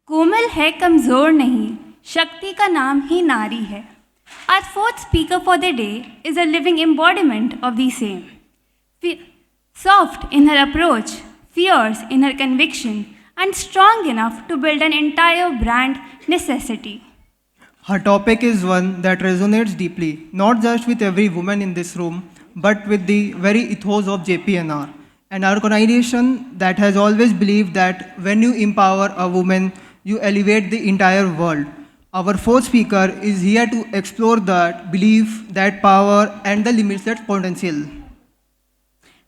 कोमल है कमज़ोर नहीं, शक्ति का नाम ही नारी है. Our fourth speaker for the day is a living embodiment of the same. Soft in her approach, fierce in her conviction, and strong enough to build an entire brand, Necessity. Her topic is one that resonates deeply, not just with every woman in this room, but with the very ethos of JPNR, an organization that has always believed that when you empower a woman, you elevate the entire world. Our fourth speaker is here to explore that belief, that power, and the limitless potential.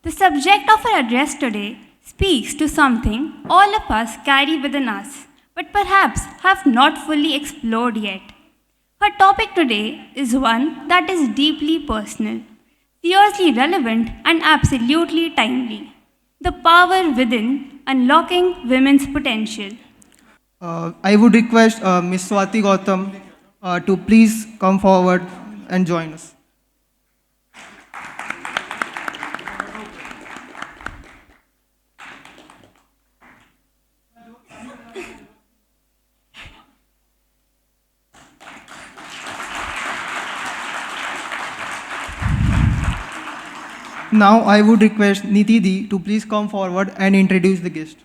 The subject of our address today speaks to something all of us carry within us, but perhaps have not fully explored yet. Her topic today is one that is deeply personal, fiercely relevant, and absolutely timely: the power within, unlocking women's potential. I would request Ms. Swati Gautam to please come forward and join us. Now I would request Niti Di to please come forward and introduce the guest.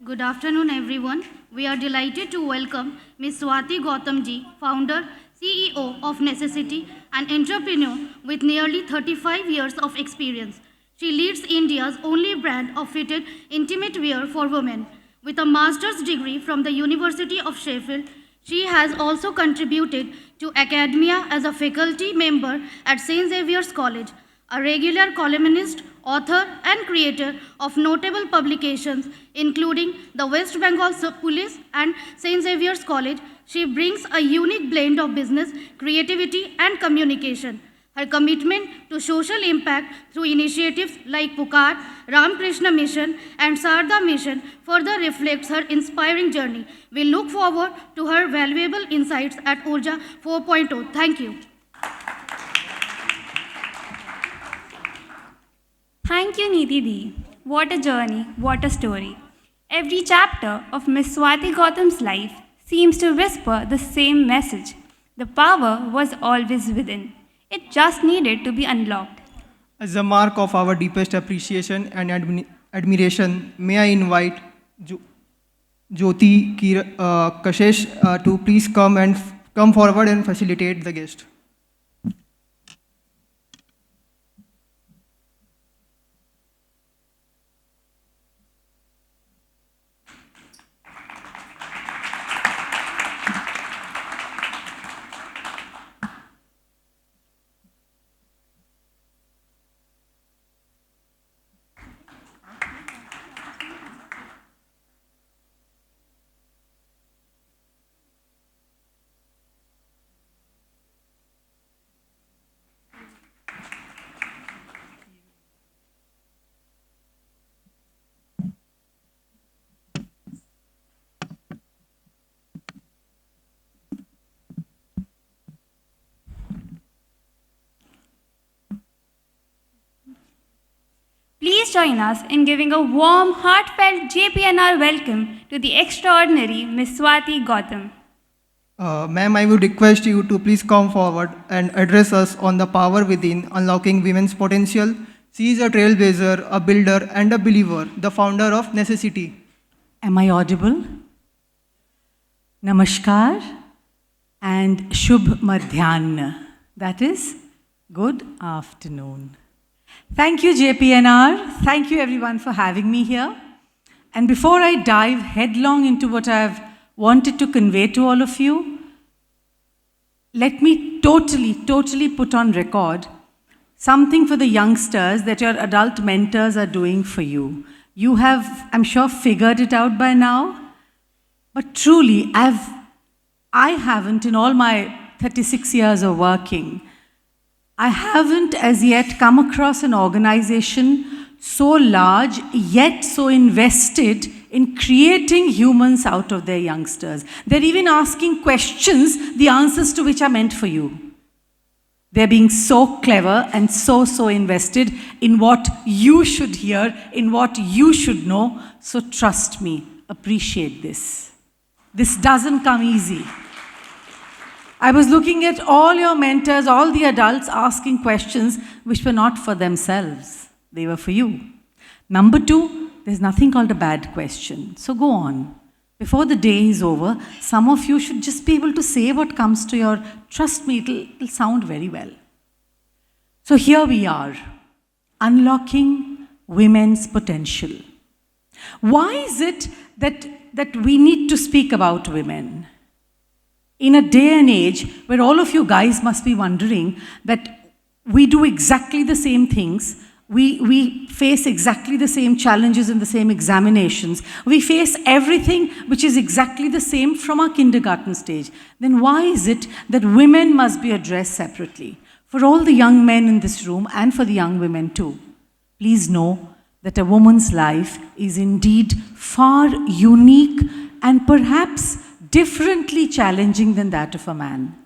Good afternoon, everyone. We are delighted to welcome Ms. Swati Gautamji, founder, CEO of Necessity, an entrepreneur with nearly 35 years of experience. She leads India's only brand of fitted intimate wear for women. With a master's degree from the University of Sheffield, she has also contributed to academia as a faculty member at St. Xavier's College, a regular columnist, author, and creator of notable publications, including the West Bengal Police and St. Xavier's College. She brings a unique blend of business, creativity, and communication. Her commitment to social impact through initiatives like Pukar, Ramakrishna Mission, and Sarda Mission further reflects her inspiring journey. We look forward to her valuable insights at Urja 4.0. Thank you. Thank you, Nidhi Di. What a journey, what a story. Every chapter of Miss Swati Gautam's life seems to whisper the same message. The power was always within. It just needed to be unlocked. As a mark of our deepest appreciation and admiration, may I invite Jyoti Kashesh to please come forward and facilitate the guest. Please join us in giving a warm, heartfelt JPNR welcome to the extraordinary Miss Swati Gautam. Ma'am, I would request you to please come forward and address us on the power within unlocking women's potential. She is a trailblazer, a builder, and a believer, the founder of Necessity. Am I audible? Namaskar and Shubh Madhyana. That is, good afternoon. Thank you, JPNR. Thank you, everyone, for having me here. And before I dive headlong into what I've wanted to convey to all of you, let me totally put on record something for the youngsters that your adult mentors are doing for you. You have, I'm sure, figured it out by now, but truly, I haven't, in all my 36 years of working, I haven't as yet come across an organization so large yet so invested in creating humans out of their youngsters. They're even asking questions, the answers to which are meant for you. They're being so clever and so invested in what you should hear, in what you should know. So trust me, appreciate this. This doesn't come easy. I was looking at all your mentors, all the adults asking questions which were not for themselves. They were for you. Number 2, there's nothing called a bad question. So go on. Before the day is over, some of you should just be able to say what comes to your, trust me, it'll sound very well. So here we are, unlocking women's potential. Why is it that we need to speak about women? In a day and age where all of you guys must be wondering that we do exactly the same things, we face exactly the same challenges in the same examinations, we face everything which is exactly the same from our kindergarten stage, then why is it that women must be addressed separately? For all the young men in this room and for the young women too, please know that a woman's life is indeed far unique and perhaps differently challenging than that of a man.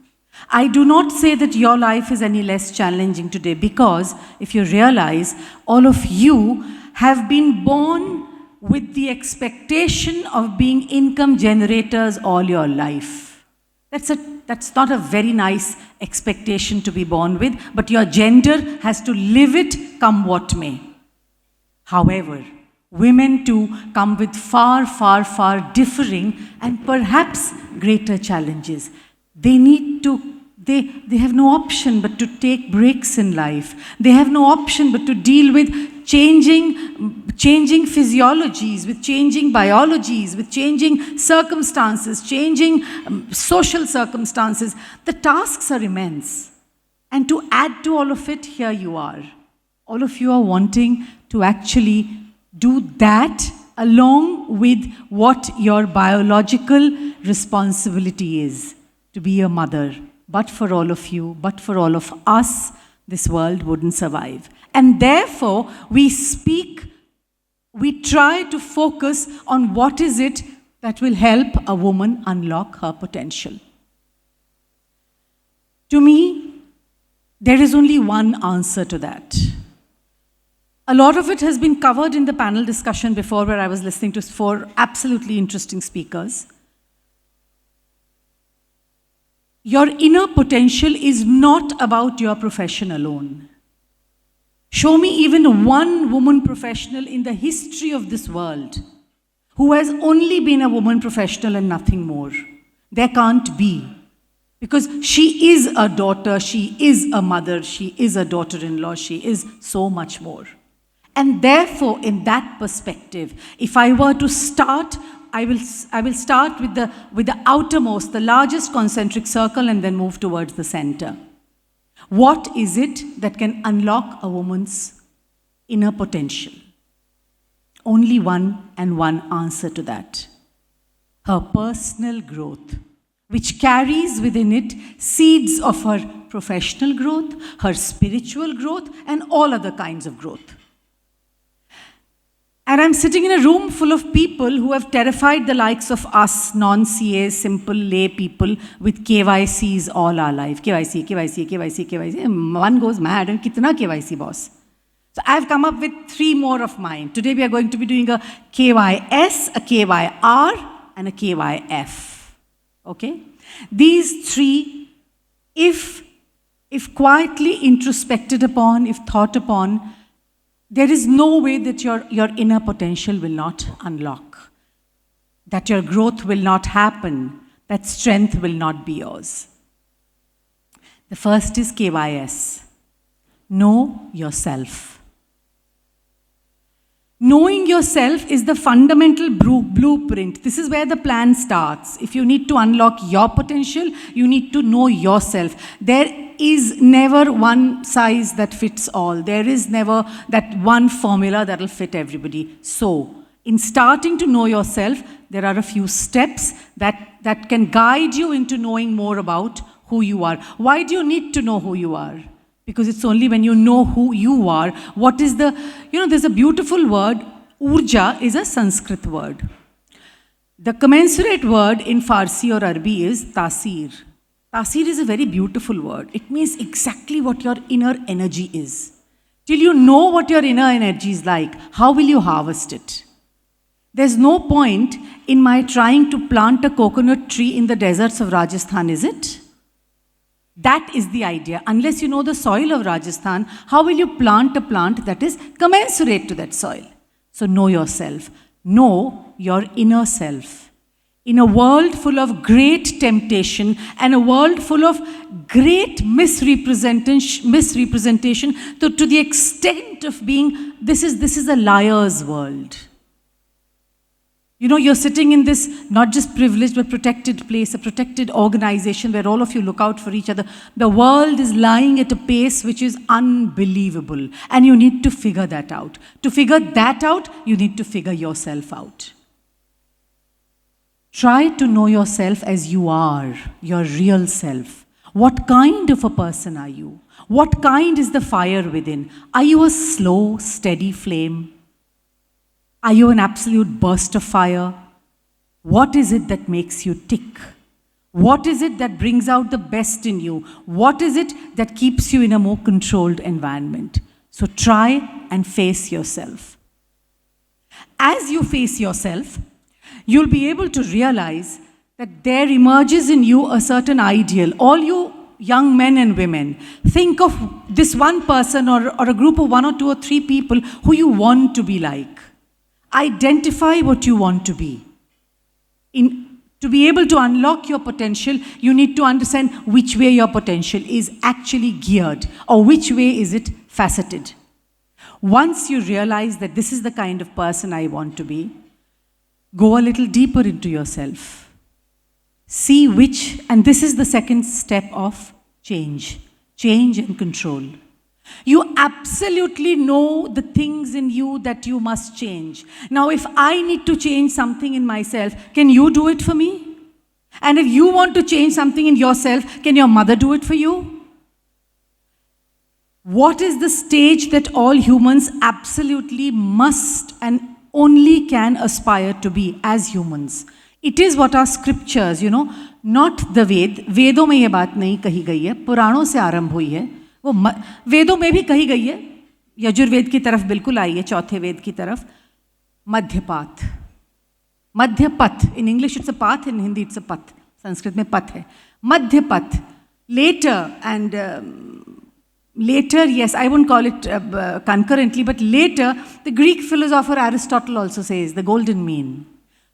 I do not say that your life is any less challenging today because if you realize, all of you have been born with the expectation of being income generators all your life. That's not a very nice expectation to be born with, but your gender has to live it come what may. However, women too come with far differing and perhaps greater challenges. They have no option but to take breaks in life. They have no option but to deal with changing physiologies, with changing biologies, with changing circumstances, changing social circumstances. The tasks are immense. And to add to all of it, here you are. All of you are wanting to actually do that along with what your biological responsibility is, to be a mother. But for all of you, but for all of us, this world wouldn't survive. And therefore, we try to focus on what is it that will help a woman unlock her potential. To me, there is only one answer to that. A lot of it has been covered in the panel discussion before, where I was listening to 4 absolutely interesting speakers. Your inner potential is not about your profession alone. Show me even one woman professional in the history of this world who has only been a woman professional and nothing more. There can't be. Because she is a daughter, she is a mother, she is a daughter-in-law, she is so much more. And therefore, in that perspective, if I were to start, I will start with the outermost, the largest concentric circle, and then move towards the center. What is it that can unlock a woman's inner potential? Only one and one answer to that. Her personal growth, which carries within it seeds of her professional growth, her spiritual growth, and all other kinds of growth. And I'm sitting in a room full of people who have terrified the likes of us, non-CAs, simple lay people, with KYCs all our life. KYC. And one goes mad, and kitna KYC, boss? So I've come up with 3 more of mine. Today we are going to be doing a KYS, a KYR, and a KYF. Okay? These 3, if quietly introspected upon, if thought upon, there is no way that your inner potential will not unlock, that your growth will not happen, that strength will not be yours. The first is KYS. Know yourself. Knowing yourself is the fundamental blueprint. This is where the plan starts. If you need to unlock your potential, you need to know yourself. There is never one size that fits all. There is never that one formula that will fit everybody. So, in starting to know yourself, there are a few steps that can guide you into knowing more about who you are. Why do you need to know who you are? Because it's only when you know who you are, what is there's a beautiful word, urja is a Sanskrit word. The commensurate word in Farsi or Arabi is tasir. Tasir is a very beautiful word. It means exactly what your inner energy is. Till you know what your inner energy is like, how will you harvest it? There's no point in my trying to plant a coconut tree in the deserts of Rajasthan, is it? That is the idea. Unless you know the soil of Rajasthan, how will you plant a plant that is commensurate to that soil? So know yourself. Know your inner self. In a world full of great temptation and a world full of great misrepresentation to the extent of being, this is a liar's world. You know, you're sitting in this not just privileged but protected place, a protected organization where all of you look out for each other. The world is lying at a pace which is unbelievable, and you need to figure that out. To figure that out, you need to figure yourself out. Try to know yourself as you are, your real self. What kind of a person are you? What kind is the fire within? Are you a slow, steady flame? Are you an absolute burst of fire? What is it that makes you tick? What is it that brings out the best in you? What is it that keeps you in a more controlled environment? So try and face yourself. As you face yourself, you'll be able to realize that there emerges in you a certain ideal. All you young men and women, think of this one person or a group of 1 or 2 or 3 people who you want to be like. Identify what you want to be. To be able to unlock your potential, you need to understand which way your potential is actually geared, or which way is it faceted. Once you realize that this is the kind of person I want to be, go a little deeper into yourself. See which, and this is the second step of change and control. You absolutely know the things in you that you must change. Now, if I need to change something in myself, can you do it for me? And if you want to change something in yourself, can your mother do it for you? What is the stage that all humans absolutely must and only can aspire to be as humans? It is what our scriptures, not the Ved. वेदों में ये बात नहीं कही गई है, पुराणों से आरंभ हुई है. वो वेदों में भी कही गई है, यजुर्वेद की तरफ बिल्कुल आई है, चौथे वेद की तरफ. मध्यपात, मध्यपथ. In English it's a path, in Hindi it's a path. Sanskrit में पथ है. मध्यपथ. Later, and later, yes, I won't call it concurrently, but later, the Greek philosopher Aristotle also says the golden mean.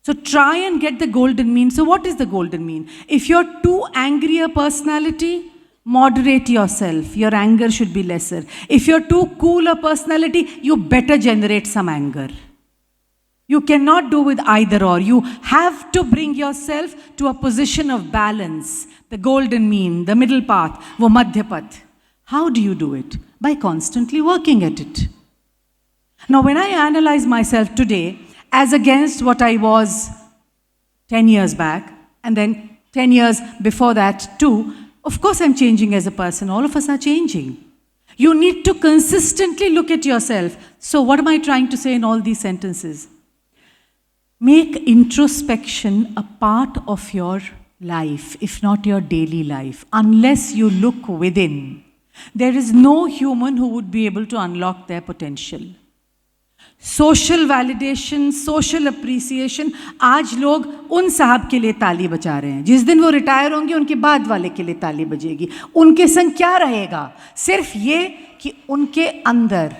So try and get the golden mean. So what is the golden mean? If you're too angry a personality, moderate yourself. Your anger should be lesser. If you're too cool a personality, you better generate some anger. You cannot do with either or. You have to bring yourself to a position of balance. The golden mean, the middle path, wo madhyapath. How do you do it? By constantly working at it. Now, when I analyze myself today, as against what I was 10 years back, and then 10 years before that too, of course I'm changing as a person. All of us are changing. You need to consistently look at yourself. So what am I trying to say in all these sentences? Make introspection a part of your life, if not your daily life. Unless you look within, there is no human who would be able to unlock their potential. Social validation, social appreciation, आज लोग उन साहब के लिए ताली बजा रहे हैं. जिस दिन वो रिटायर होंगे उनके बाद वाले के लिए ताली बजेगी. उनके संग क्या रहेगा? सिर्फ ये कि उनके अंदर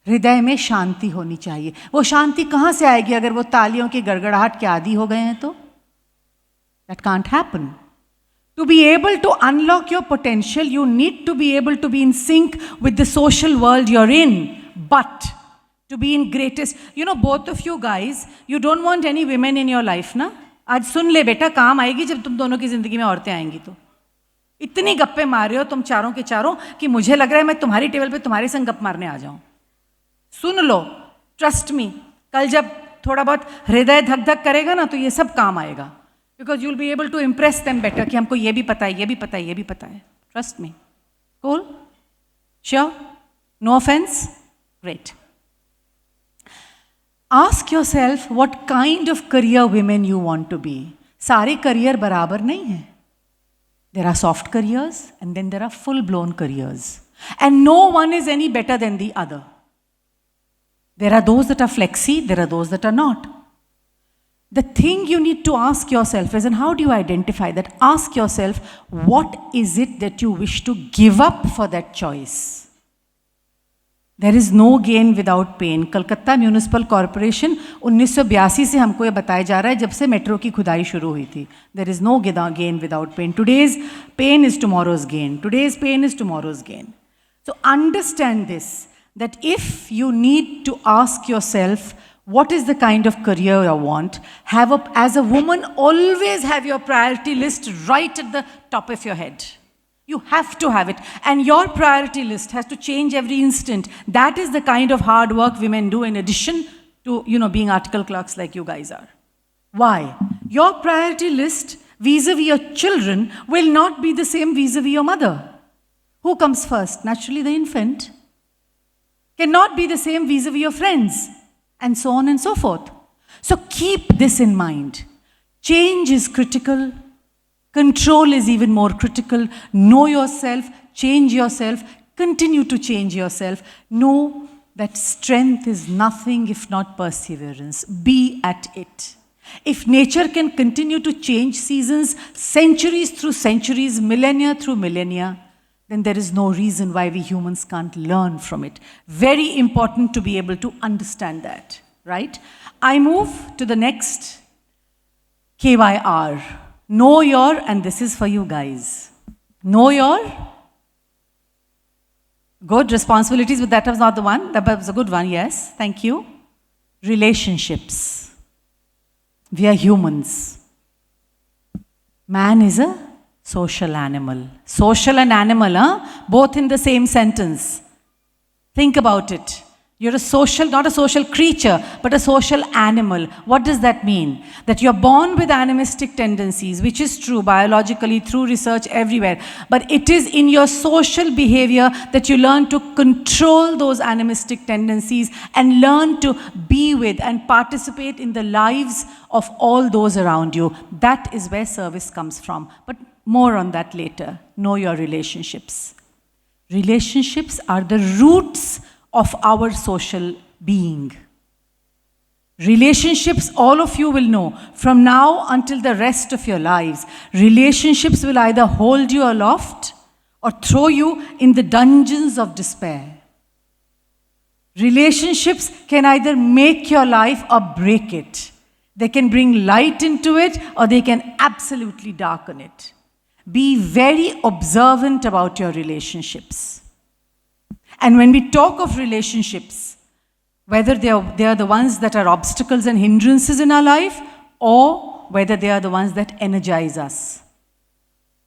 हृदय में शांति होनी चाहिए. वो शांति कहाँ से आएगी अगर वो तालियों की गड़गड़ाहट के आदी हो गए हैं तो? That can't happen. To be able to unlock your potential, you need to be able to be in sync with the social world you're in. But to be in greatest, both of you guys, you don't want any women in your life, ना? आज सुन ले बेटा, काम आएगी जब तुम दोनों की जिंदगी में औरतें आएंगी तो. इतनी गप्पे मार रहे हो तुम चारों के चारों कि मुझे लग रहा है मैं तुम्हारी टेबल पे तुम्हारे संग गप मारने आ जाऊं. सुन लो, ट्रस्ट मी, कल जब थोड़ा बहुत हृदय धक धक करेगा ना तो ये सब काम आएगा. Because you'll be able to impress them better कि हमको ये भी पता है, ये भी पता है, ये भी पता है. Trust me. Cool? Sure? No offense? Great. Ask yourself what kind of career women you want to be. सारे career बराबर नहीं हैं. There are soft careers and then there are full-blown careers. And no one is any better than the other. There are those that are flexi, there are those that are not. The thing you need to ask yourself is, and how do you identify that? Ask yourself, what is it that you wish to give up for that choice? There is no gain without pain. Calcutta municipal corporation 1982 से हमको ये बताया जा रहा है जब से metro की खुदाई शुरू हुई थी. There is no gain without pain. Today's pain is tomorrow's gain. Today's pain is tomorrow's gain. So understand this, that if you need to ask yourself, what is the kind of career you want? As a woman, always have your priority list right at the top of your head. You have to have it. And your priority list has to change every instant. That is the kind of hard work women do in addition to, being article clerks like you guys are. Why? Your priority list vis-a-vis your children will not be the same vis-a-vis your mother. Who comes first? Naturally, the infant. Cannot be the same vis-a-vis your friends. And so on and so forth. So keep this in mind. Change is critical. Control is even more critical. Know yourself, change yourself, continue to change yourself. Know that strength is nothing if not perseverance. Be at it. If nature can continue to change seasons, centuries through centuries, millennia through millennia, then there is no reason why we humans can't learn from it. Very important to be able to understand that, right? I move to the next KYR. Know your, and this is for you guys. Know your good responsibilities, but that was not the one. That was a good one, yes. Thank you. Relationships. We are humans. Man is a social animal. Social and animal, both in the same sentence. Think about it. You're not a social creature, but a social animal. What does that mean? That you're born with animistic tendencies, which is true biologically, through research, everywhere. But it is in your social behavior that you learn to control those animistic tendencies and learn to be with and participate in the lives of all those around you. That is where service comes from. But more on that later. Know your relationships. Relationships are the roots of our social being. Relationships, all of you will know, from now until the rest of your lives, relationships will either hold you aloft or throw you in the dungeons of despair. Relationships can either make your life or break it. They can bring light into it or they can absolutely darken it. Be very observant about your relationships. And when we talk of relationships, whether they are the ones that are obstacles and hindrances in our life, or whether they are the ones that energize us.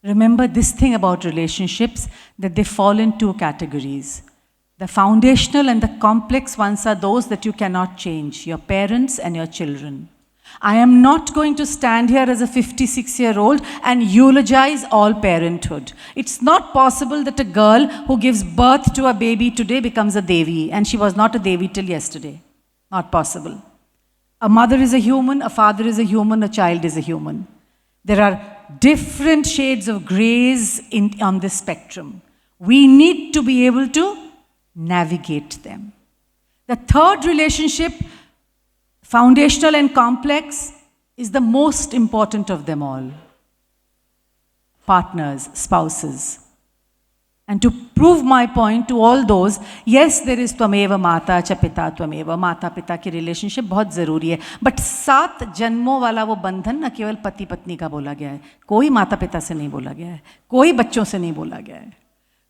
Remember this thing about relationships, that they fall in two categories. The foundational and the complex ones are those that you cannot change, your parents and your children. I am not going to stand here as a 56-year-old and eulogize all parenthood. It's not possible that a girl who gives birth to a baby today becomes a Devi, and she was not a Devi till yesterday. Not possible. A mother is a human, a father is a human, a child is a human. There are different shades of grays on this spectrum. We need to be able to navigate them. The third relationship, foundational and complex, is the most important of them all. Partners, spouses. And to prove my point to all those, yes, there is Tvameva Mata Cha Pita Tvameva, Mata Pita की relationship बहुत ज़रूरी है. But 7 जन्मों वाला वो बंधन न केवल पति पत्नी का बोला गया है. कोई माता पिता से नहीं बोला गया है. कोई बच्चों से नहीं बोला गया है.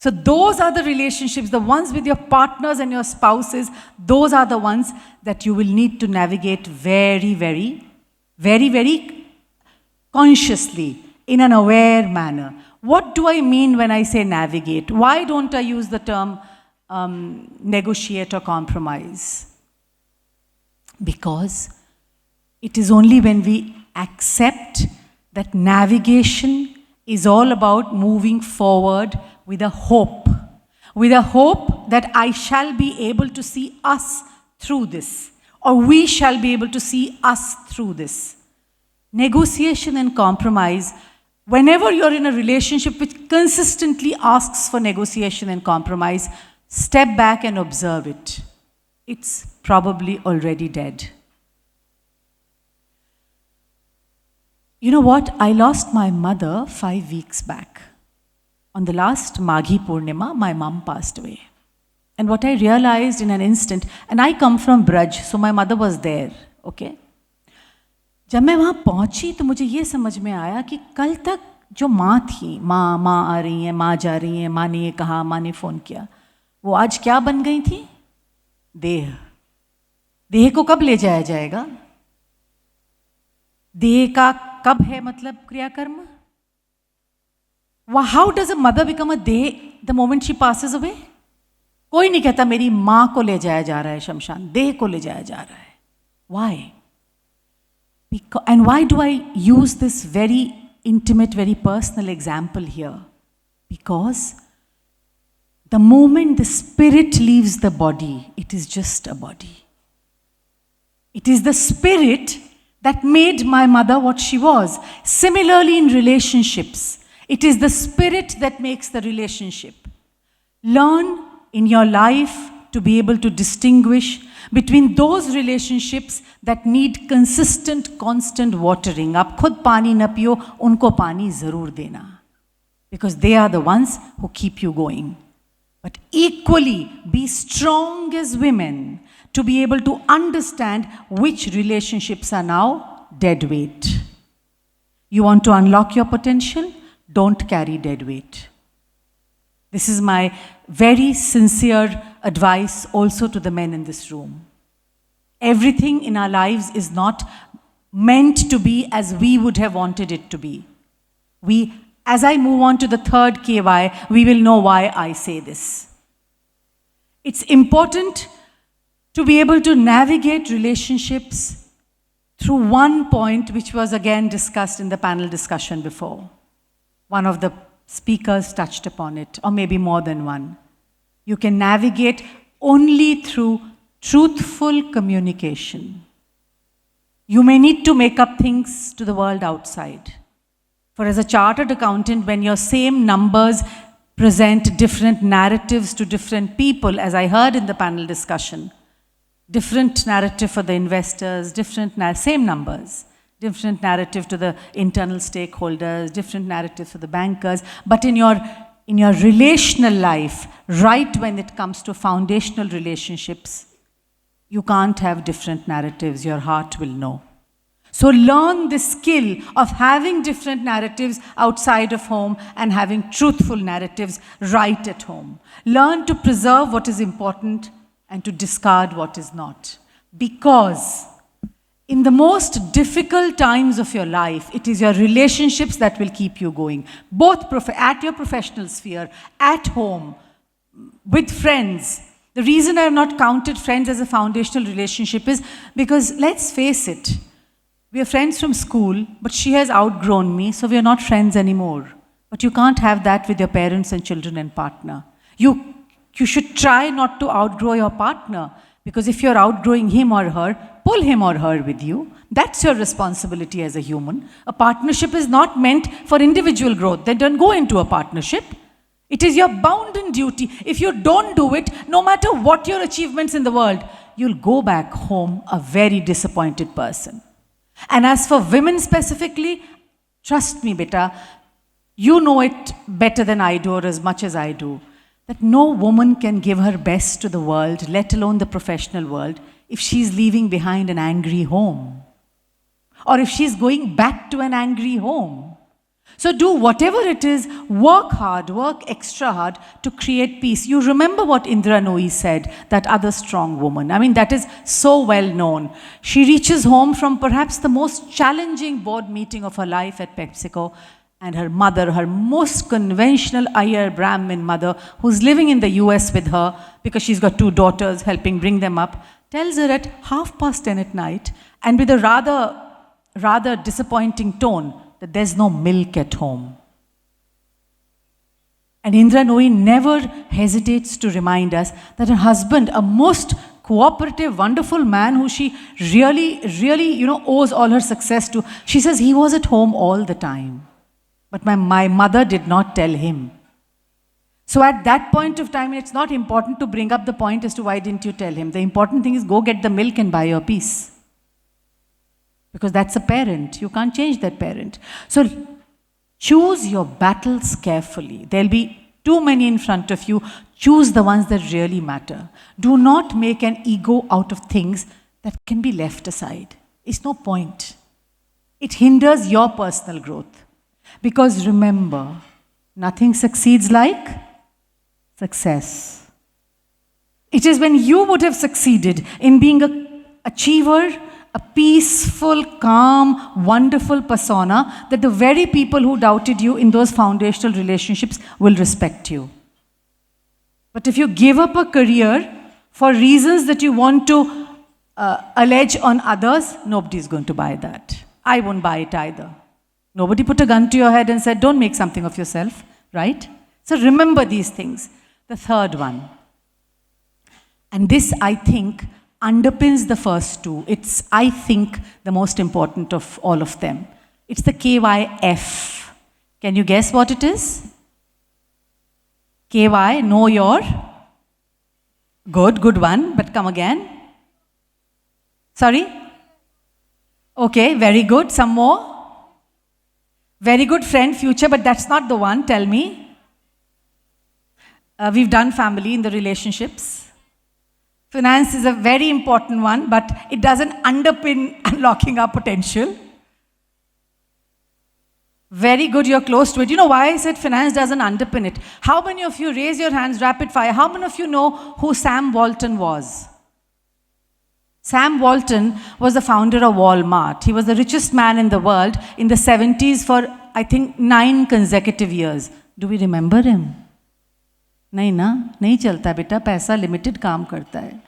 So those are the relationships, the ones with your partners and your spouses, those are the ones that you will need to navigate very, very, very, very consciously, in an aware manner. What do I mean when I say navigate? Why don't I use the term negotiate or compromise? Because it is only when we accept that navigation is all about moving forward with a hope that I shall be able to see us through this, or we shall be able to see us through this. Negotiation and compromise Whenever you're in a relationship which consistently asks for negotiation and compromise, step back and observe it. It's probably already dead. You know what? I lost my mother 5 weeks back. On the last Maghi Purnima, my mom passed away. And what I realized in an instant, and I come from Braj, so my mother was there, okay? जब मैं वहाँ पहुँची तो मुझे ये समझ में आया कि कल तक जो माँ थी, माँ आ रही हैं, माँ जा रही हैं, माँ ने ये कहा, माँ ने फ़ोन किया, वो आज क्या बन गई थी? देह। देह को कब ले जाया जाएगा? देह का कब है मतलब क्रियाकर्म? How does a mother become a देह the moment she passes away? कोई नहीं कहता मेरी माँ को ले जाया जा रहा है शमशान, देह को ले जाया जा रहा है. Why? And why do I use this very intimate, very personal example here? Because the moment the spirit leaves the body, it is just a body. It is the spirit that made my mother what she was. Similarly, in relationships, it is the spirit that makes the relationship. Learn in your life to be able to distinguish between those relationships that need consistent, constant watering. आप खुद पानी न पियो, उनको पानी ज़रूर देना. Because they are the ones who keep you going. But equally, be strong as women to be able to understand which relationships are now dead weight. You want to unlock your potential? Don't carry dead weight. This is my very sincere advice also to the men in this room. Everything in our lives is not meant to be as we would have wanted it to be. As I move on to the third KY, we will know why I say this. It's important to be able to navigate relationships through one point which was again discussed in the panel discussion before. One of the speakers touched upon it, or maybe more than one. You can navigate only through truthful communication. You may need to make up things to the world outside. For as a chartered accountant, when your same numbers present different narratives to different people, as I heard in the panel discussion, different narrative for the investors, same numbers, different narrative to the internal stakeholders, different narrative for the bankers, but in your relational life, right when it comes to foundational relationships, you can't have different narratives, your heart will know. So learn the skill of having different narratives outside of home and having truthful narratives right at home. Learn to preserve what is important and to discard what is not. Because in the most difficult times of your life, it is your relationships that will keep you going. Both at your professional sphere, at home, with friends. The reason I have not counted friends as a foundational relationship is because, let's face it, we are friends from school, but she has outgrown me, so we are not friends anymore. But you can't have that with your parents and children and partner. You should try not to outgrow your partner, because if you're outgrowing him or her, pull him or her with you. That's your responsibility as a human. A partnership is not meant for individual growth. Then don't go into a partnership. It is your bounden duty. If you don't do it, no matter what your achievements in the world, you'll go back home a very disappointed person. And as for women specifically, trust me, beta, you know it better than I do or as much as I do, that no woman can give her best to the world, let alone the professional world, if she's leaving behind an angry home. Or if she's going back to an angry home. So do whatever it is, work hard, work extra hard to create peace. You remember what Indra Nooyi said, that other strong woman. I mean, that is so well known. She reaches home from perhaps the most challenging board meeting of her life at PepsiCo, and her mother, her most conventional Iyer Brahmin mother, who's living in the US with her because she's got 2 daughters helping bring them up, tells her at 10:30 at night, and with a rather disappointing tone, that there's no milk at home. And Indra Nooyi never hesitates to remind us that her husband, a most cooperative, wonderful man who she really, owes all her success to, she says he was at home all the time. But my mother did not tell him. So at that point of time, it's not important to bring up the point as to why didn't you tell him. The important thing is go get the milk and buy your peace. Because that's a parent. You can't change that parent. So choose your battles carefully. There'll be too many in front of you. Choose the ones that really matter. Do not make an ego out of things that can be left aside. It's no point. It hinders your personal growth. Because remember, nothing succeeds like success. It is when you would have succeeded in being an achiever, a peaceful, calm, wonderful persona, that the very people who doubted you in those foundational relationships will respect you. But if you give up a career for reasons that you want to allege on others, nobody's going to buy that. I won't buy it either. Nobody put a gun to your head and said, don't make something of yourself, right? So remember these things. The third one, and this I think underpins the first two. It's, I think, the most important of all of them. It's the KYF. Can you guess what it is? KY, know your. Good one, but come again. Sorry? Okay, very good. Some more? Very good, friend, future, but that's not the one. Tell me. We've done family in the relationships. Finance is a very important one, but it doesn't underpin unlocking our potential. Very good, you're close to it. You know why I said finance doesn't underpin it? How many of you, raise your hands, rapid fire, how many of you know who Sam Walton was? Sam Walton was the founder of Walmart. He was the richest man in the world in the 70s for, I think, 9 consecutive years. Do we remember him? नहीं ना, नहीं चलता बेटा, पैसा limited काम करता है.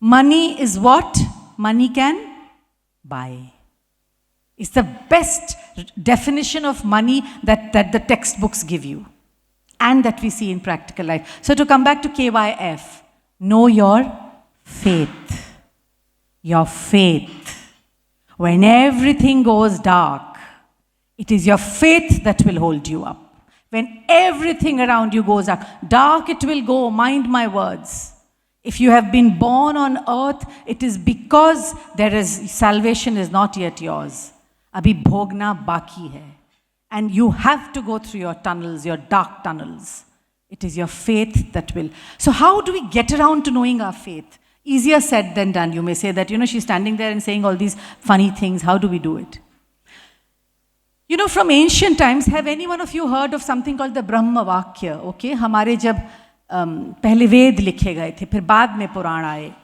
Money is what money can buy. It's the best definition of money that the textbooks give you and that we see in practical life. So to come back to KYF, know your faith. Your faith. When everything goes dark, it is your faith that will hold you up. When everything around you goes dark it will go, mind my words. If you have been born on earth, it is because salvation is not yet yours. Abhi bhogna baki hai. And you have to go through your tunnels, your dark tunnels. It is your faith that will. So how do we get around to knowing our faith? Easier said than done. You may say that, she's standing there and saying all these funny things. How do we do it? From ancient times, have any one of you heard of something called the Brahma Vakya? Okay, हमारे जब पहले वेद लिखे गए थे, फिर बाद में पुराण आए.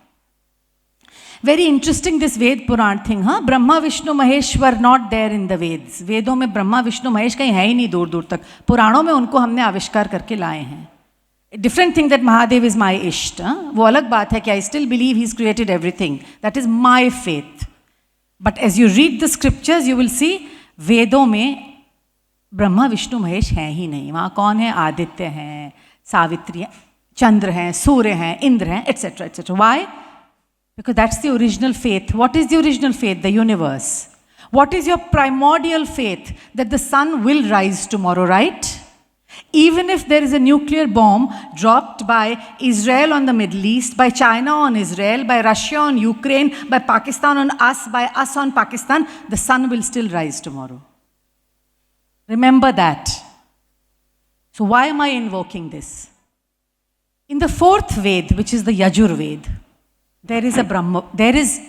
Very interesting this Ved Puran thing, huh? Brahma, Vishnu, Mahesh were not there in the Veds. वेदों में ब्रह्मा विष्णु महेश कहीं है ही नहीं दूर दूर तक. पुराणों में उनको हमने आविष्कार करके लाए हैं. Different thing that Mahadev is my Ishta. Huh? वो अलग बात है कि I still believe he's created everything. That is my faith. But as you read the scriptures, you will see वेदों में ब्रह्मा विष्णु महेश हैं ही नहीं. वहाँ कौन है? आदित्य हैं, सावित्री हैं, चंद्र हैं, सूर्य हैं, इंद्र हैं, etc. etc. Why? Because that's the original faith. What is the original faith? The universe. What is your primordial faith? That the sun will rise tomorrow, right? Even if there is a nuclear bomb dropped by Israel on the Middle East, by China on Israel, by Russia on Ukraine, by Pakistan on us, by us on Pakistan, the sun will still rise tomorrow. Remember that. So why am I invoking this? In the 4th Ved, which is the Yajur Ved, there is a Brahma, there is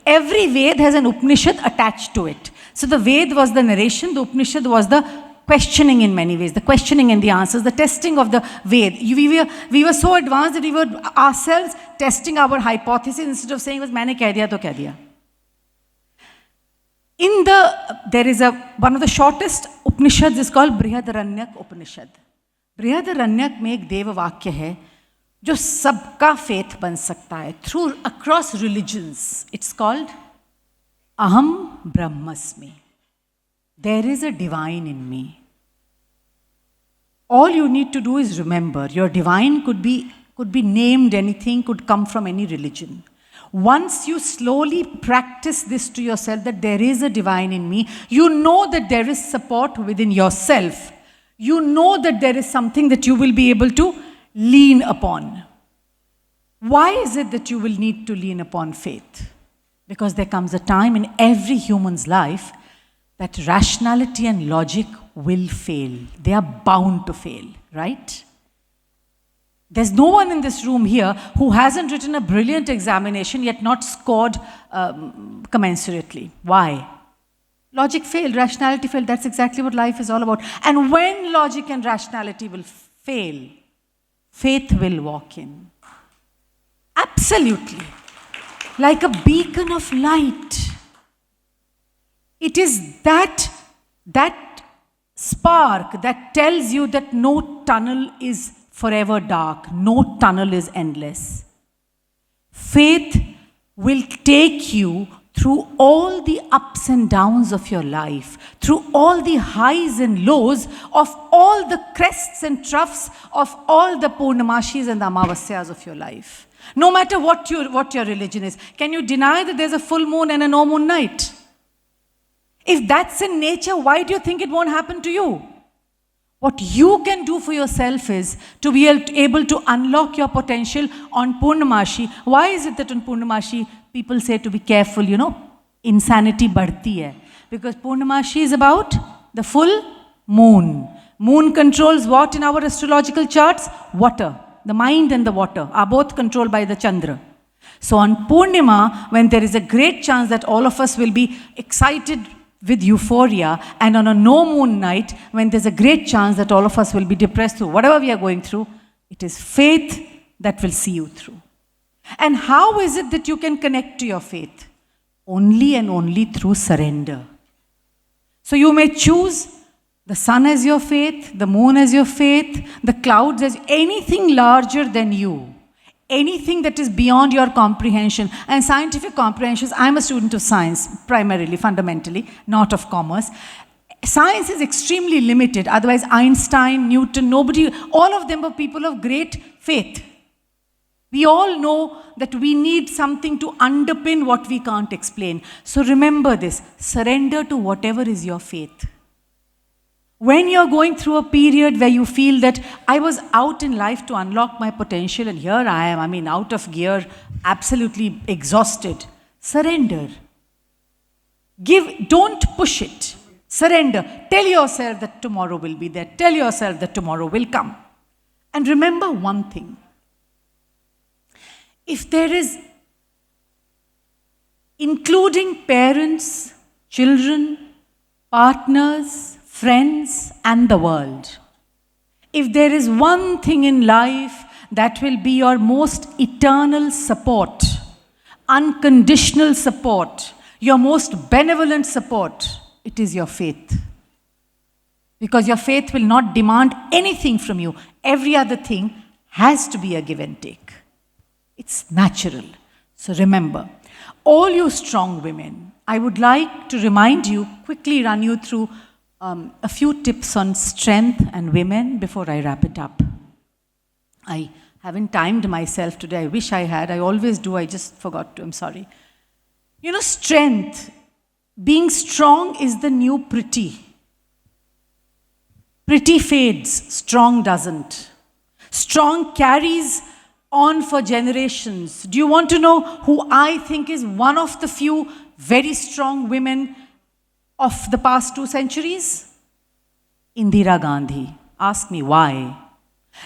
every Ved has an Upanishad attached to it. So the Ved was the narration, the Upanishad was the questioning in many ways, the questioning and the answers, the testing of the Ved. We were so advanced that we were ourselves testing our hypothesis instead of saying, "Maine keh diya to keh diya." There is one of the shortest Upanishads is called Brihadaranyaka Upanishad. Brihadaranyaka में एक देव वाक्य है जो सबका faith बन सकता है across religions. It's called Aham Brahmasmi. There is a divine in me. All you need to do is remember, your divine could be named anything, could come from any religion. Once you slowly practice this to yourself, that there is a divine in me, you know that there is support within yourself. You know that there is something that you will be able to lean upon. Why is it that you will need to lean upon faith? Because there comes a time in every human's life that rationality and logic will fail. They are bound to fail, right? There's no one in this room here who hasn't written a brilliant examination yet not scored commensurately. Why? Logic failed, rationality failed. That's exactly what life is all about. And when logic and rationality will fail, faith will walk in. Absolutely. Like a beacon of light. It is that spark that tells you that no tunnel is forever dark, no tunnel is endless. Faith will take you through all the ups and downs of your life, through all the highs and lows of all the crests and troughs of all the Purnamashis and the Amavasyas of your life. No matter what your religion is. Can you deny that there's a full moon and a no moon night? If that's in nature, why do you think it won't happen to you? What you can do for yourself is to be able to unlock your potential on Purnamashi. Why is it that on Purnamashi people say to be careful, insanity badhti hai? Because Purnamashi is about the full moon. Moon controls what in our astrological charts? Water. The mind and the water are both controlled by the Chandra. So on Purnima, when there is a great chance that all of us will be excited with euphoria, and on a no moon night, when there's a great chance that all of us will be depressed through whatever we are going through, it is faith that will see you through. And how is it that you can connect to your faith? Only and only through surrender. So you may choose the sun as your faith, the moon as your faith, the clouds as anything larger than you. Anything that is beyond your comprehension. And scientific comprehensions, I'm a student of science, primarily, fundamentally, not of commerce. Science is extremely limited. Otherwise, Einstein, Newton, nobody, all of them were people of great faith. We all know that we need something to underpin what we can't explain. So remember this, surrender to whatever is your faith. When you're going through a period where you feel that I was out in life to unlock my potential and here I am, out of gear, absolutely exhausted, surrender. Don't push it. Surrender. Tell yourself that tomorrow will be there. Tell yourself that tomorrow will come. And remember one thing. If there is, including parents, children, partners, friends, and the world, if there is one thing in life that will be your most eternal support, unconditional support, your most benevolent support, it is your faith. Because your faith will not demand anything from you. Every other thing has to be a give and take. It's natural. So remember, all you strong women, I would like to remind you, quickly run you through a few tips on strength and women before I wrap it up. I haven't timed myself today. I wish I had. I always do. I just forgot to. I'm sorry. Strength. Being strong is the new pretty. Pretty fades. Strong doesn't. Strong carries on for generations. Do you want to know who I think is one of the few very strong women of the past 2 centuries? Indira Gandhi. Ask me why.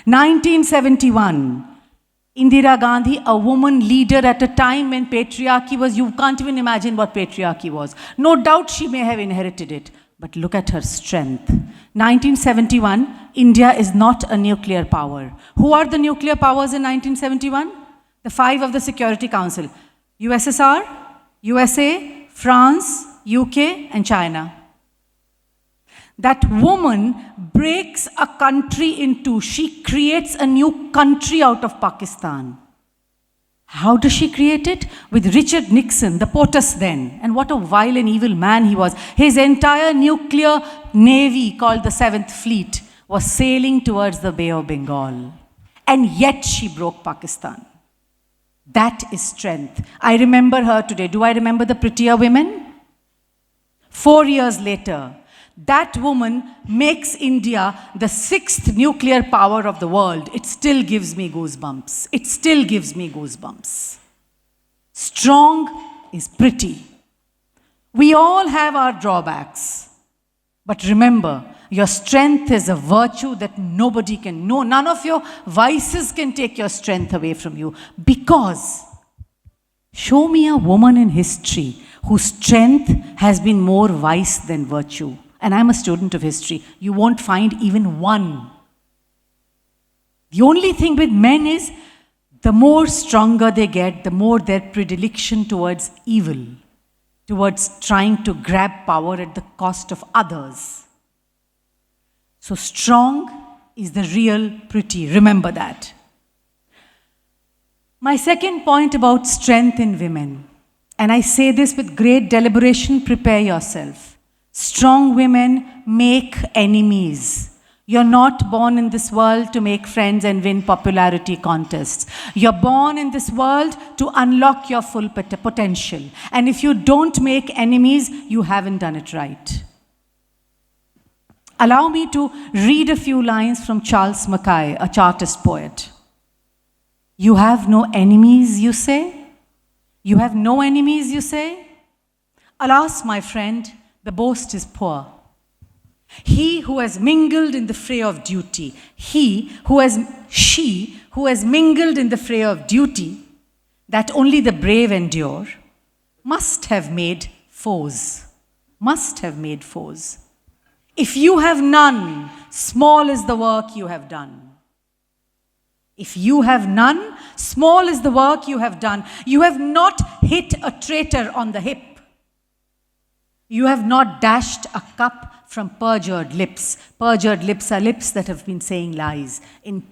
1971, Indira Gandhi, a woman leader at a time when patriarchy was, you can't even imagine what patriarchy was. No doubt she may have inherited it, but look at her strength. 1971, India is not a nuclear power. Who are the nuclear powers in 1971? The 5 of the Security Council. USSR, USA, France, UK, and China. That woman breaks a country in 2. She creates a new country out of Pakistan. How does she create it? With Richard Nixon, the POTUS then. And what a vile and evil man he was. His entire nuclear navy, called the 7th Fleet, was sailing towards the Bay of Bengal. And yet she broke Pakistan. That is strength. I remember her today. Do I remember the prettier women? 4 years later, that woman makes India the 6th nuclear power of the world. It still gives me goosebumps. It still gives me goosebumps. Strong is pretty. We all have our drawbacks. But remember, your strength is a virtue that nobody can know. None of your vices can take your strength away from you. Because show me a woman in history whose strength has been more vice than virtue. And I'm a student of history. You won't find even one. The only thing with men is the more stronger they get, the more their predilection towards evil, towards trying to grab power at the cost of others. So strong is the real pretty. Remember that. My second point about strength in women, and I say this with great deliberation, prepare yourself. Strong women make enemies. You're not born in this world to make friends and win popularity contests. You're born in this world to unlock your full potential. And if you don't make enemies, you haven't done it right. Allow me to read a few lines from Charles Mackay, a Chartist poet. You have no enemies, you say? You have no enemies, you say? Alas, my friend, the boast is poor. He who has mingled in the fray of duty, she who has mingled in the fray of duty, that only the brave endure, must have made foes. Must have made foes. If you have none, small is the work you have done. If you have none, small is the work you have done. You have not hit a traitor on the hip. You have not dashed a cup from perjured lips. Perjured lips are lips that have been saying lies. In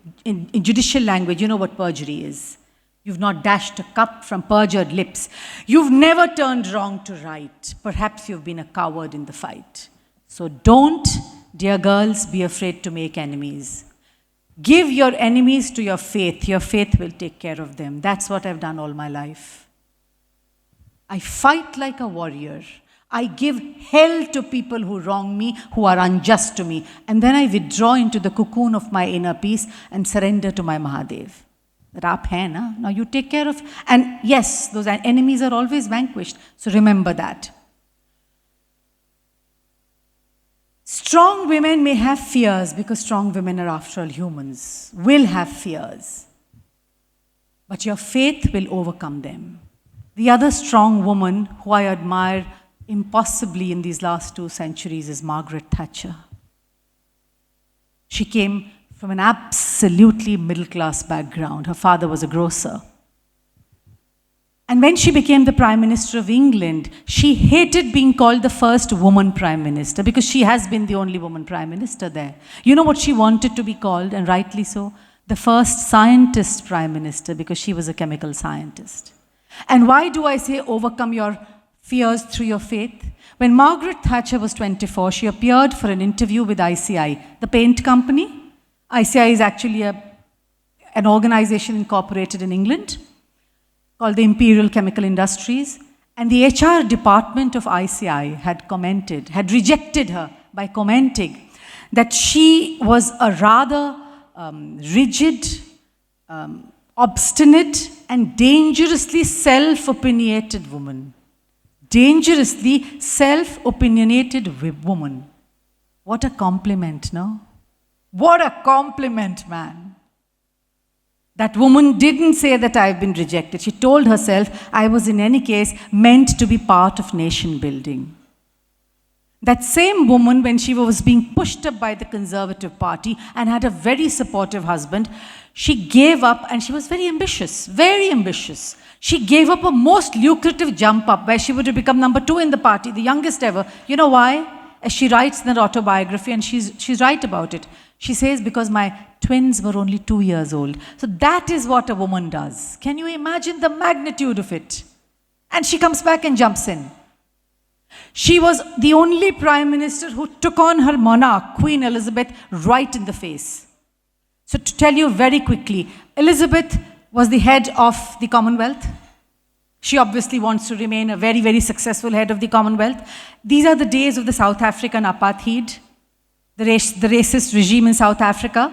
judicial language, you know what perjury is. You've not dashed a cup from perjured lips. You've never turned wrong to right. Perhaps you've been a coward in the fight. So don't, dear girls, be afraid to make enemies. Give your enemies to your faith. Your faith will take care of them. That's what I've done all my life. I fight like a warrior. I give hell to people who wrong me, who are unjust to me. And then I withdraw into the cocoon of my inner peace and surrender to my Mahadev. That aap hai na? Now you take care of... And yes, those enemies are always vanquished. So remember that. Strong women may have fears because strong women are after all humans. Will have fears. But your faith will overcome them. The other strong woman who I admire impossibly in these last 2 centuries is Margaret Thatcher. She came from an absolutely middle-class background. Her father was a grocer. And when she became the Prime Minister of England, she hated being called the first woman Prime Minister because she has been the only woman Prime Minister there. You know what she wanted to be called, and rightly so? The first scientist Prime Minister because she was a chemical scientist. And why do I say overcome your fears through your faith? When Margaret Thatcher was 24, she appeared for an interview with ICI, the paint company. ICI is actually an organization incorporated in England called the Imperial Chemical Industries. And the HR department of ICI had rejected her by commenting that she was a rather rigid, obstinate, and dangerously self-opinionated woman. Dangerously self-opinionated woman. What a compliment, no? What a compliment, man. That woman didn't say that I've been rejected. She told herself, I was in any case meant to be part of nation building. That same woman, when she was being pushed up by the Conservative Party and had a very supportive husband, she gave up, and she was very ambitious, very ambitious. She gave up a most lucrative jump up where she would have become number 2 in the party, the youngest ever. You know why? As she writes in her autobiography, and she's right about it. She says, because my twins were only 2 years old. So that is what a woman does. Can you imagine the magnitude of it? And she comes back and jumps in. She was the only prime minister who took on her monarch, Queen Elizabeth, right in the face. So to tell you very quickly, Elizabeth was the head of the Commonwealth. She obviously wants to remain a very, very successful head of the Commonwealth. These are the days of the South African apartheid, the racist regime in South Africa,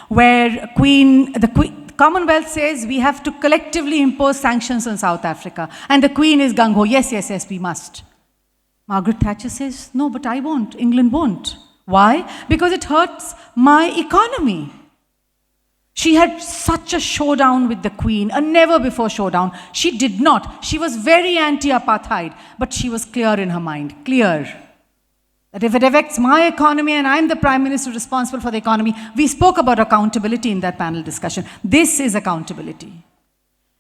where the Commonwealth says we have to collectively impose sanctions on South Africa. And the Queen is gung-ho, yes, yes, yes, we must. Margaret Thatcher says, no, but I won't, England won't. Why? Because it hurts my economy. She had such a showdown with the Queen, a never-before showdown. She did not. She was very anti-apartheid, but she was clear in her mind, clear. That if it affects my economy and I'm the Prime Minister responsible for the economy, we spoke about accountability in that panel discussion. This is accountability.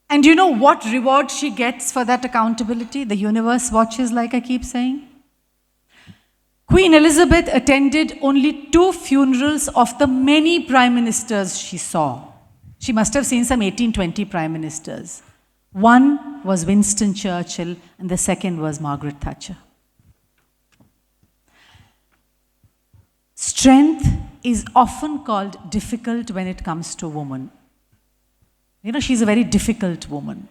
And you know what reward she gets for that accountability? The universe watches, like I keep saying. Queen Elizabeth attended only 2 funerals of the many prime ministers she saw. She must have seen some 18, 20 prime ministers. One was Winston Churchill, and the second was Margaret Thatcher. Strength is often called difficult when it comes to a woman. You know, she's a very difficult woman.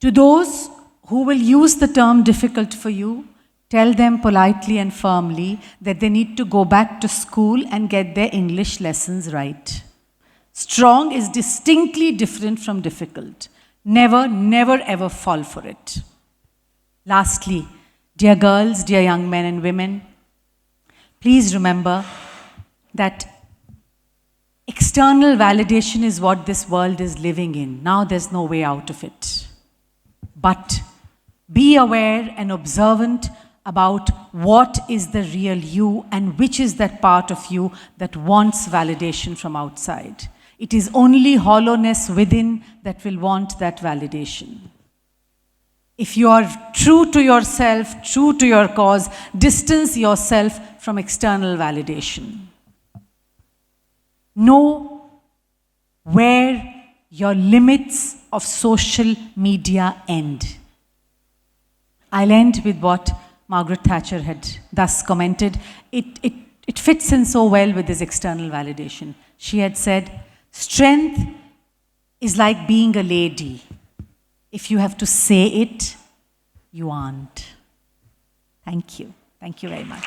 To those who will use the term difficult for you, tell them politely and firmly that they need to go back to school and get their English lessons right. Strong is distinctly different from difficult. Never, never ever fall for it. Lastly, dear girls, dear young men and women, please remember that external validation is what this world is living in. Now there's no way out of it. But be aware and observant about what is the real you and which is that part of you that wants validation from outside. It is only hollowness within that will want that validation. If you are true to yourself, true to your cause, distance yourself from external validation. Know where your limits of social media end. I'll end with what Margaret Thatcher had thus commented. It fits in so well with this external validation. She had said, strength is like being a lady. If you have to say it, you aren't. Thank you. Thank you very much.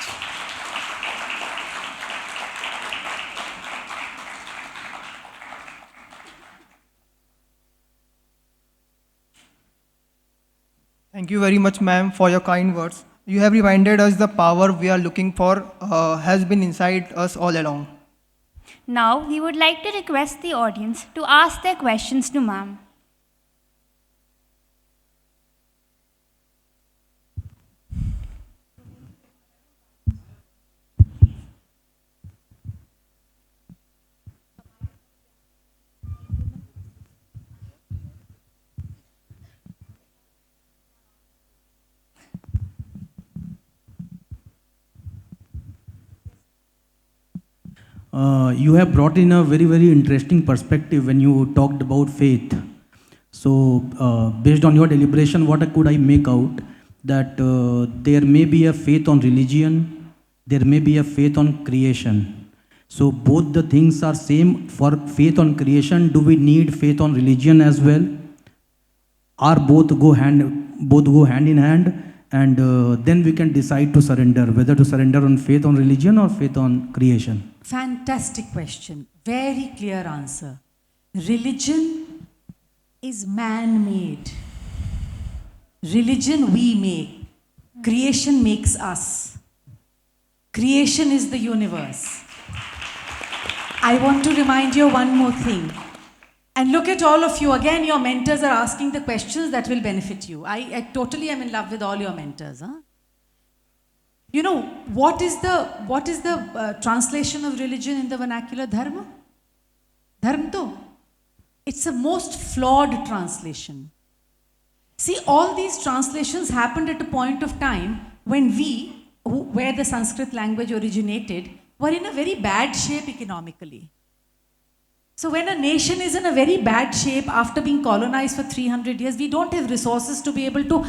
Thank you very much, ma'am, for your kind words. You have reminded us the power we are looking for has been inside us all along. Now, we would like to request the audience to ask their questions to ma'am. You have brought in a very, very interesting perspective when you talked about faith. So, based on your deliberation, what could I make out? That there may be a faith on religion, there may be a faith on creation. So, both the things are same. For faith on creation, do we need faith on religion as well? Or both go hand in hand? And then we can decide to surrender, whether to surrender on faith on religion or faith on creation. Fantastic question. Very clear answer. Religion is man-made. Religion we make. Creation makes us. Creation is the universe. I want to remind you one more thing. And look at all of you. Again, your mentors are asking the questions that will benefit you. I totally am in love with all your mentors. Huh? You know, what is the translation of religion in the vernacular? Dharma? Dharmto. It's a most flawed translation. See, all these translations happened at a point of time when we, where the Sanskrit language originated, were in a very bad shape economically. So when a nation is in a very bad shape after being colonized for 300 years, we don't have resources to be able to,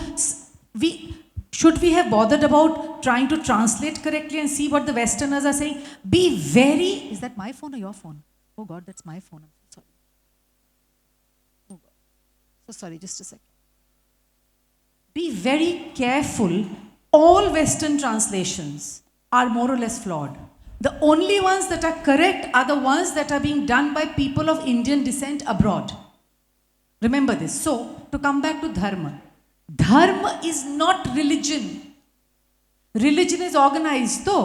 should we have bothered about trying to translate correctly and see what the Westerners are saying? Be very, is that my phone or your phone? Oh God, that's my phone, I'm so sorry. So sorry, just a second. Be very careful. All Western translations are more or less flawed. The only ones that are correct are the ones that are being done by people of Indian descent abroad. Remember this. So, to come back to dharma. Dharma is not religion. Religion is organized. तो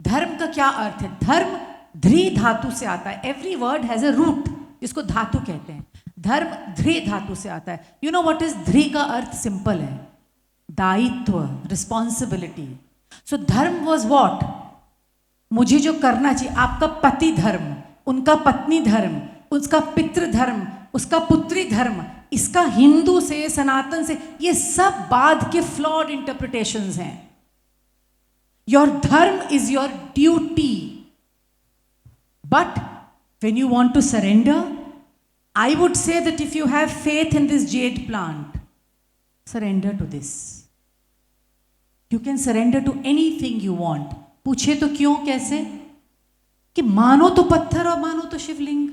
धर्म का क्या अर्थ है? धर्म ध्री धातु से आता है. Every word has a root, जिसको धातु कहते हैं. धर्म ध्री धातु से आता है. You know what is ध्री का अर्थ? सिंपल है. दायित्व, रिस्पॉन्सिबिलिटी. सो धर्म वॉज वॉट? मुझे जो करना चाहिए. आपका पति धर्म, उनका पत्नी धर्म, उसका पितृ धर्म, उसका पुत्री धर्म, इसका हिंदू से, सनातन से, ये सब बाद के फ्लॉड इंटरप्रिटेशंस हैं. योर धर्म is your duty. But when you want to surrender, I would say that if you have faith in this jade plant, surrender to this. You can surrender to anything you want. पूछे तो क्यों, कैसे? कि मानो तो पत्थर और मानो तो शिवलिंग.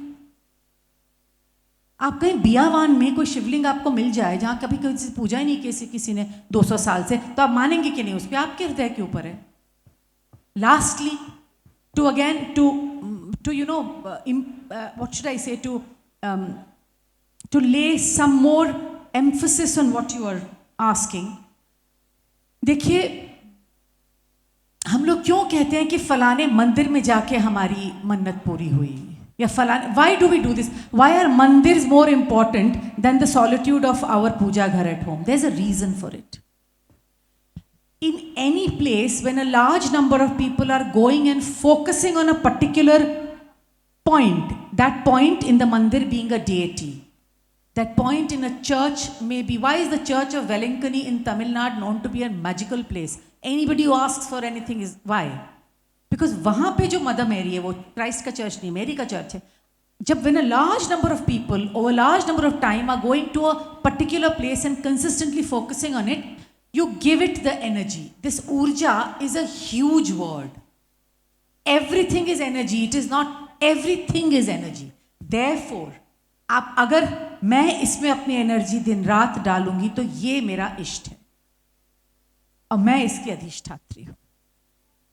आप कहीं बियावान में कोई शिवलिंग आपको मिल जाए जहां कभी किसी पूजा ही नहीं किसी ने 200 साल से, तो आप मानेंगे कि नहीं? उस पर आपके हृदय के ऊपर है. Lastly, to you know, what should I say, to lay some more emphasis on what you are asking. देखिए, हम लोग क्यों कहते हैं कि फलाने मंदिर में जाके हमारी मन्नत पूरी हुई, या फलाने, why do we do this? Why are mandirs more important than the solitude of our puja ghar at home? There's a reason for it. In any place, when a large number of people are going and focusing on a particular point, that point in the mandir being a deity, that point in a church may be, why is the church of Velankani in Tamil Nadu known to be a magical place? Anybody who asks for anything is, why? Because वहाँ पे जो mother Mary है वो Christ का church नहीं, Mary का church है. जब when a large number of people over a large number of time are going to a particular place and consistently focusing on it, you give it the energy. This urja is a huge word. Everything is energy. It is not everything is energy. Therefore, आप अगर मैं इसमें अपनी energy दिन रात डालूंगी तो ये मेरा इष्ट है और मैं इसकी अधिष्ठात्री हूं.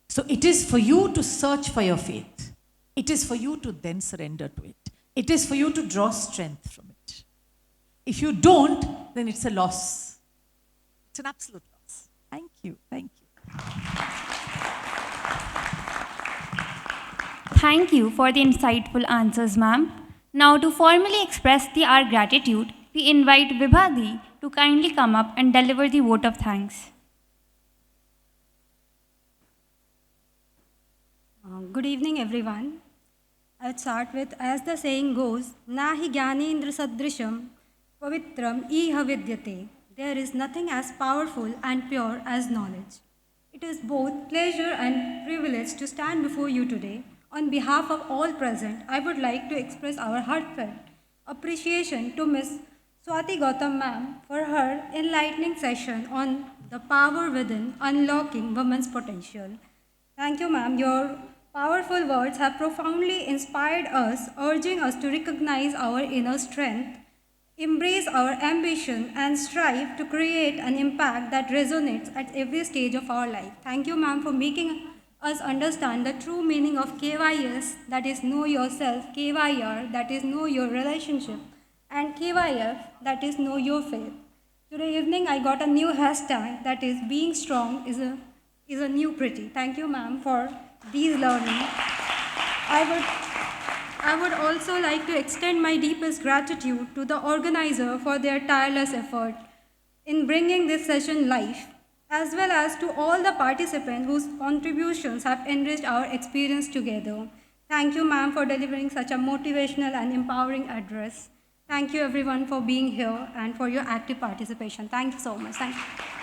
So it is for you to search for your faith. It is for you to then surrender to it. It is for you to draw strength from it. If you don't, then it's a loss. It's an absolute loss. Thank you. Thank you. Thank you for the insightful answers, ma'am. Now, to formally express our gratitude, we invite Vibhadi to kindly come up and deliver the vote of thanks. Good evening, everyone. I'll start with, as the saying goes, Nahi Gyanendra Sadrisham Pavitram Iha Vidyate. There is nothing as powerful and pure as knowledge. It is both pleasure and privilege to stand before you today. On behalf of all present, I would like to express our heartfelt appreciation to Ms. Swati Gautam ma'am for her enlightening session on the power within unlocking women's potential. Thank you, ma'am. Your powerful words have profoundly inspired us, urging us to recognize our inner strength, embrace our ambition, and strive to create an impact that resonates at every stage of our life. Thank you, ma'am, for making us understand the true meaning of KYS, that is know yourself, KYR, that is know your relationship, and KYF, that is know your faith. Today evening I got a new hashtag, that is being strong is a new pretty. Thank you, ma'am, for these learning. I would also like to extend my deepest gratitude to the organizer for their tireless effort in bringing this session live, as well as to all the participants whose contributions have enriched our experience together. Thank you, ma'am, for delivering such a motivational and empowering address. Thank you, everyone, for being here and for your active participation. Thank you so much. Thank you.